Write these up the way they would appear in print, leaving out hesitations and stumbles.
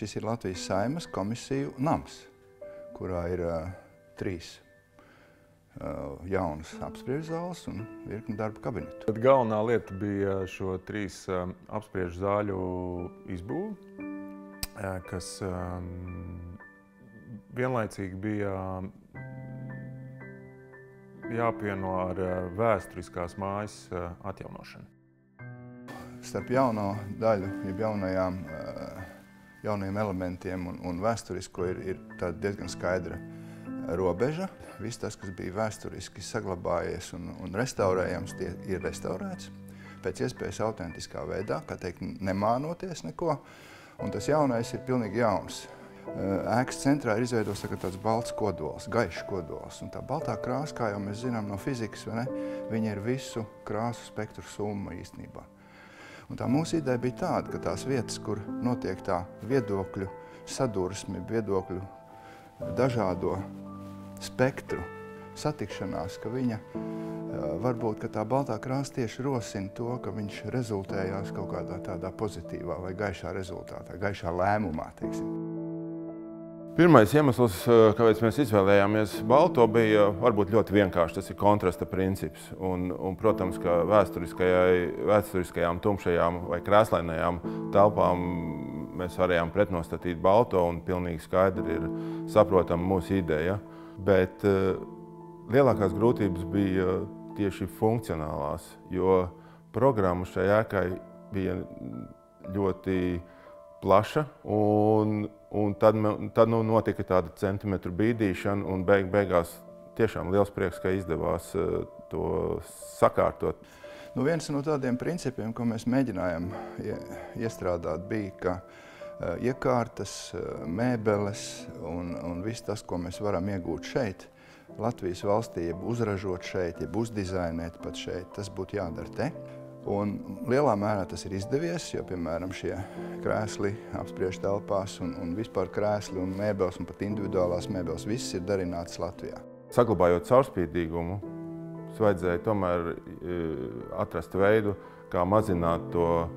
Šis ir Latvijas Saeimas komisiju nams, kurā ir 3 jaunas apspriežu zāles un virkni darba kabinetu. Tad galvenā lieta bija šo 3 apspriežu zāļu izbūve, kas vienlaicīgi bija jāapvieno ar vēsturiskās mājas atjaunošanu. Starp jauno daļu, jeb jaunajiem elementiem un vēsturisko ir tāda diezgan skaidra robeža. Viss tas, kas bija vēsturiski saglabājies un restaurējams, tie ir restaurēts pēc iespējas autentiskā veidā, kā teikt, nemānoties neko. Un tas jaunais ir pilnīgi jauns. Ēkas centrā ir izveidots tāds balts kodols, gaišs kodols. Un tā baltā krāsa, kā jau mēs zinām no fizikas, vai ne, viņa ir visu krāsu spektru summa īstenībā. Un tā mūsu ideja bija tāda, ka tās vietas, kur notiek tā viedokļu sadursme, viedokļu dažādo spektru satikšanās, ka viņa varbūt, ka tā baltā krāsa tieši rosina to, ka viņš rezultējās kaut kādā tādā pozitīvā vai gaišā rezultātā, gaišā lēmumā, teiksim. Pirmais iemesls, kāpēc mēs izvēlējāmies balto, bija varbūt ļoti vienkārši. Tas ir kontrasta princips. Un protams, ka vēsturiskajām tumšajām vai krēslainajām telpām mēs varējām pretnostatīt balto un pilnīgi skaidri ir saprotama mūsu ideja. Bet lielākās grūtības bija tieši funkcionālās, jo programma šai ēkai bija ļoti plaša un tad notika tāda centimetru bīdīšana un beigās tiešām liels prieks, ka izdevās to sakārtot. Viens no tādiem principiem, ko mēs mēģinājām iestrādāt, bija, ka iekārtas, mēbeles un viss tas, ko mēs varam iegūt šeit, Latvijas valstī, jeb uzražot šeit, jeb uzdizainēt pat šeit, tas būtu jādara te. Un lielā mērā tas ir izdevies, jo, piemēram, šie krēsli apspriežu telpās un vispār krēsli un mēbeles un pat individuālās mēbeles, viss ir darināts Latvijā. Saglabājot caurspīdīgumu, vajadzēja tomēr atrast veidu, kā mazināt to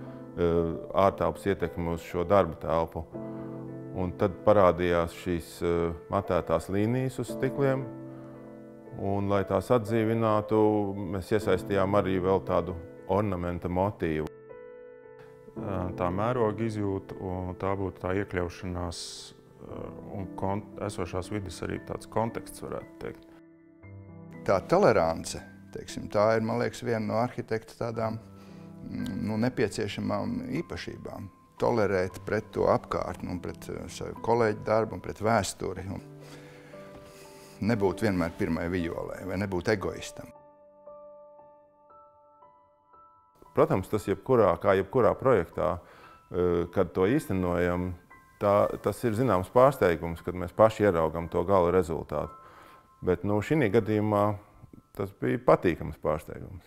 ārtelpas ietekmi uz šo darba telpu. Un tad parādījās šīs matētās līnijas uz stikliem, un, lai tās atdzīvinātu, mēs iesaistījām arī vēl tādu ornamenta motīvu. Tā mēroga izjūta, un tā būtu tā iekļaušanās un esošās vides arī tāds konteksts, varētu teikt. Tā tolerance, teiksim, tā ir, man liekas, viena no arhitekta tādām nepieciešamām īpašībām. Tolerēt pret to apkārtni un pret savu kolēģu darbu un pret vēsturi. Nebūt vienmēr pirmai vijolē vai nebūt egoistam. Protams, tas kā jebkurā projektā, kad to īstenojam, tas ir zināms pārsteigums, kad mēs paši ieraugam to gala rezultātu. Bet šī gadījumā tas bija patīkams pārsteigums.